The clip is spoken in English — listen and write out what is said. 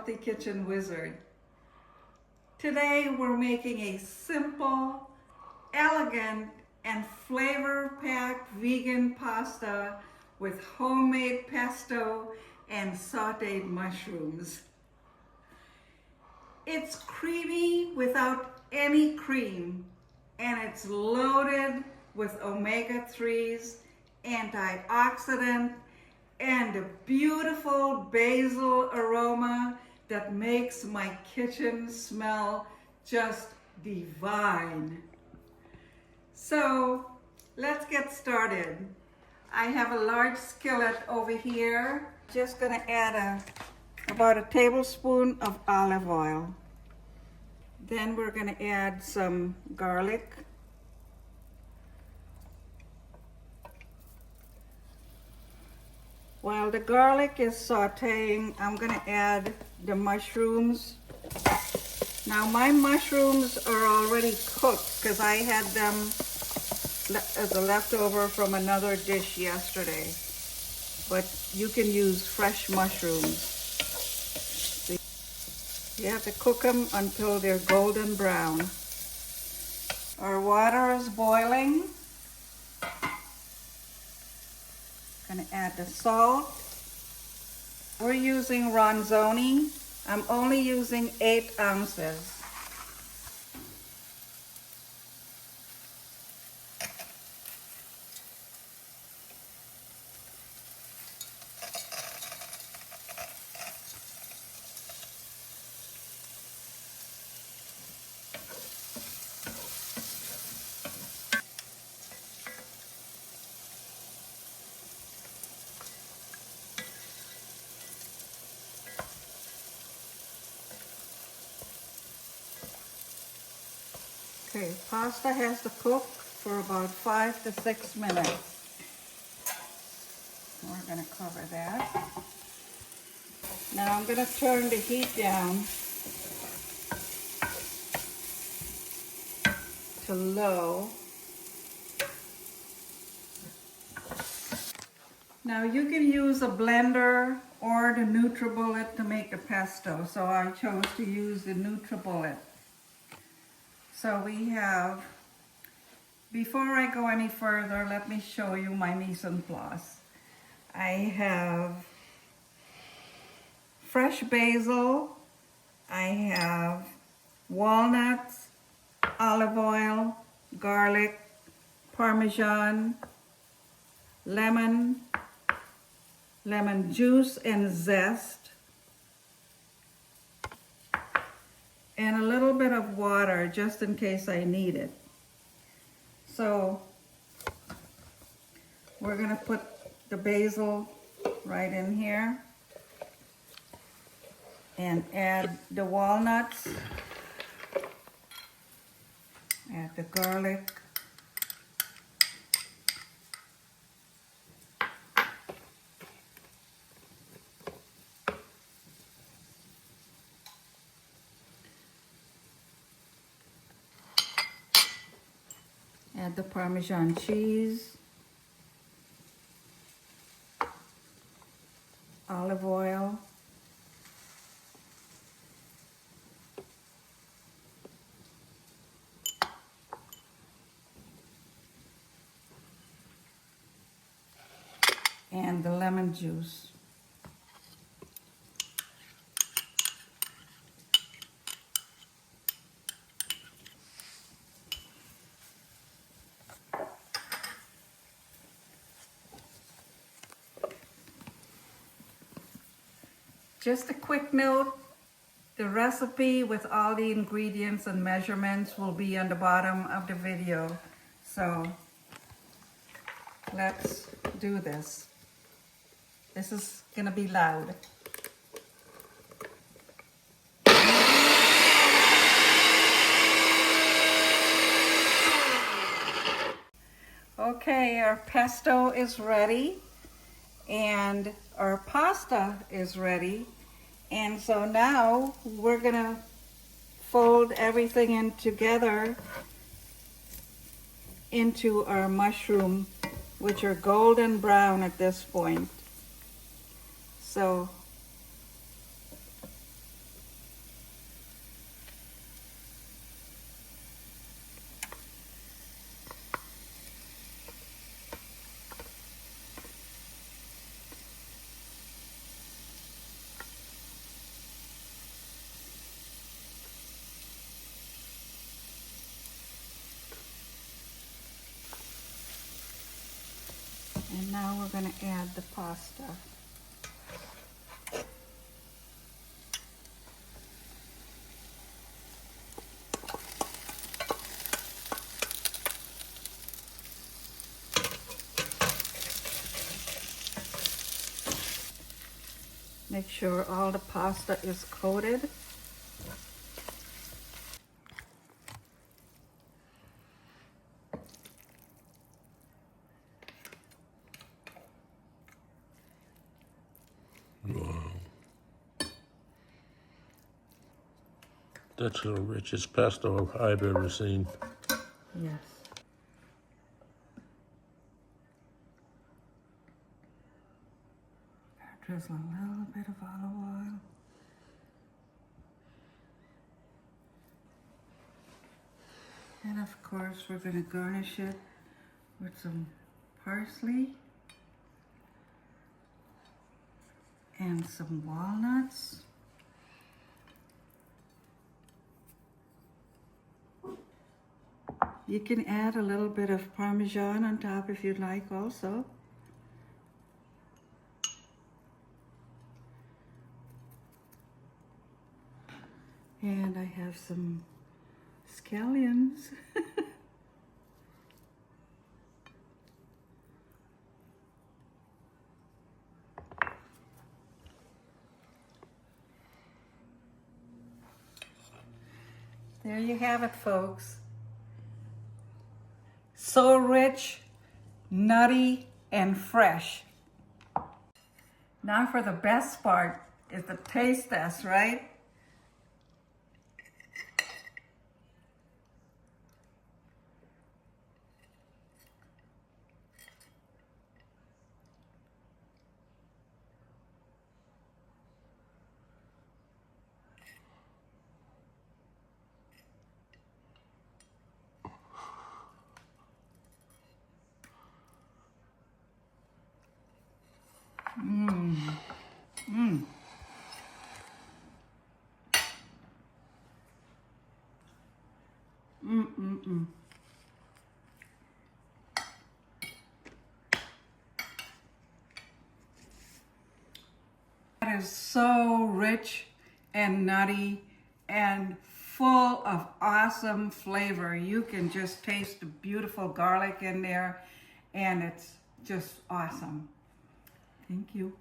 Healthy Kitchen Wizard. Today we're making a simple, elegant, and flavor-packed vegan pasta with homemade pesto and sautéed mushrooms. It's creamy without any cream, and it's loaded with omega-3s, antioxidant, and a beautiful basil aroma that makes my kitchen smell just divine. So let's get started. I have a large skillet over here. Just gonna add about a tablespoon of olive oil. Then we're gonna add some garlic. While the garlic is sauteing, I'm gonna add the mushrooms. Now my mushrooms are already cooked because I had them as a leftover from another dish yesterday. But you can use fresh mushrooms. You have to cook them until they're golden brown. Our water is boiling. Gonna add the salt. We're using ronzoni. I'm only using 8 ounces. Okay, pasta has to cook for about 5 to 6 minutes. We're going to cover that. Now I'm going to turn the heat down to low. Now you can use a blender or the NutriBullet to make the pesto, so I chose to use the NutriBullet. So we have, before I go any further, let me show you my mise en place. I have fresh basil, I have walnuts, olive oil, garlic, parmesan, lemon juice and zest, and a little bit of water just in case I need it. So we're gonna put the basil right in here and add the walnuts, add the garlic, add the Parmesan cheese, olive oil, and the lemon juice. Just a quick note, the recipe with all the ingredients and measurements will be on the bottom of the video. So let's do this. This is gonna be loud. Okay, our pesto is ready and our pasta is ready. And so now we're gonna fold everything in together into our mushroom, which are golden brown at this point. So we're going to add the pasta. Make sure all the pasta is coated. Wow. That's the richest pesto I've ever seen. Yes. Drizzle a little bit of olive oil. And of course, we're going to garnish it with some parsley and some walnuts. You can add a little bit of parmesan on top if you'd like also. And I have some scallions. There you have it, folks. So rich, nutty, and fresh. Now for the best part is the taste test, right? Mmm. Mmm. Mmm. That is so rich and nutty and full of awesome flavor. You can just taste the beautiful garlic in there, and it's just awesome. Thank you.